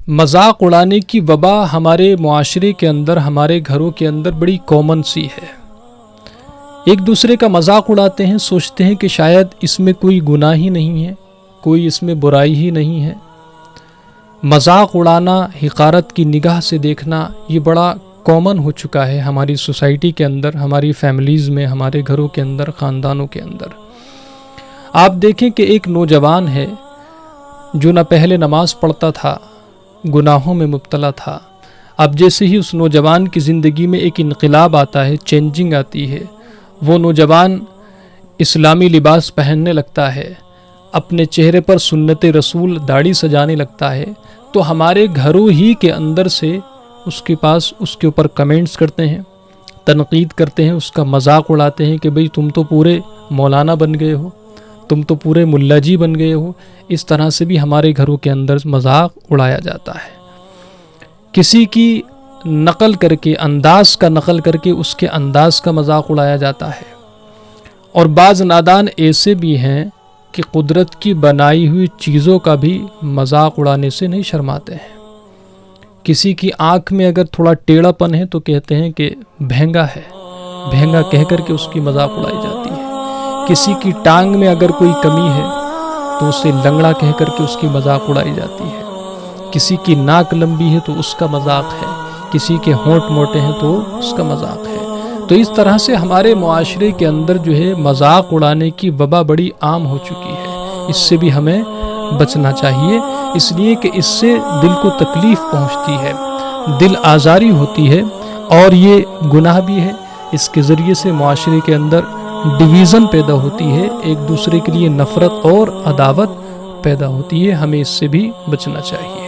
مذاق اڑانے کی وبا ہمارے معاشرے کے اندر، ہمارے گھروں کے اندر بڑی کامن سی ہے۔ ایک دوسرے کا مذاق اڑاتے ہیں، سوچتے ہیں کہ شاید اس میں کوئی گناہ ہی نہیں ہے، کوئی اس میں برائی ہی نہیں ہے۔ مذاق اڑانا، حقارت کی نگاہ سے دیکھنا، یہ بڑا کامن ہو چکا ہے ہماری سوسائٹی کے اندر، ہماری فیملیز میں، ہمارے گھروں کے اندر، خاندانوں کے اندر۔ آپ دیکھیں کہ ایک نوجوان ہے جو نہ پہلے نماز پڑھتا تھا، گناہوں میں مبتلا تھا۔ اب جیسے ہی اس نوجوان کی زندگی میں ایک انقلاب آتا ہے، چینجنگ آتی ہے، وہ نوجوان اسلامی لباس پہننے لگتا ہے، اپنے چہرے پر سنت رسول داڑھی سجانے لگتا ہے، تو ہمارے گھروں ہی کے اندر سے اس کے اوپر کمنٹس کرتے ہیں، تنقید کرتے ہیں، اس کا مذاق اڑاتے ہیں کہ بھئی تم تو پورے مولانا بن گئے ہو، تم تو پورے ملا جی بن گئے ہو۔ اس طرح سے بھی ہمارے گھروں کے اندر مذاق اڑایا جاتا ہے۔ کسی کی نقل کر کے، انداز کا نقل کر کے اس کے انداز کا مذاق اڑایا جاتا ہے۔ اور بعض نادان ایسے بھی ہیں کہ قدرت کی بنائی ہوئی چیزوں کا بھی مذاق اڑانے سے نہیں شرماتے ہیں۔ کسی کی آنکھ میں اگر تھوڑا ٹیڑھا پن ہے تو کہتے ہیں کہ بھینگا ہے، بھینگا کہہ کر کے اس کی مذاق اڑائی جاتی ہے۔ کسی کی ٹانگ میں اگر کوئی کمی ہے تو اسے لنگڑا کہہ کر کے اس کی مذاق اڑائی جاتی ہے۔ کسی کی ناک لمبی ہے تو اس کا مذاق ہے، کسی کے ہونٹ موٹے ہیں تو اس کا مذاق ہے۔ تو اس طرح سے ہمارے معاشرے کے اندر جو ہے مذاق اڑانے کی وبا بڑی عام ہو چکی ہے۔ اس سے بھی ہمیں بچنا چاہیے، اس لیے کہ اس سے دل کو تکلیف پہنچتی ہے، دل آزاری ہوتی ہے، اور یہ گناہ بھی ہے۔ اس کے ذریعے سے معاشرے کے اندر ڈویژن پیدا ہوتی ہے، ایک دوسرے کے لیے نفرت اور عداوت پیدا ہوتی ہے۔ ہمیں اس سے بھی بچنا چاہیے۔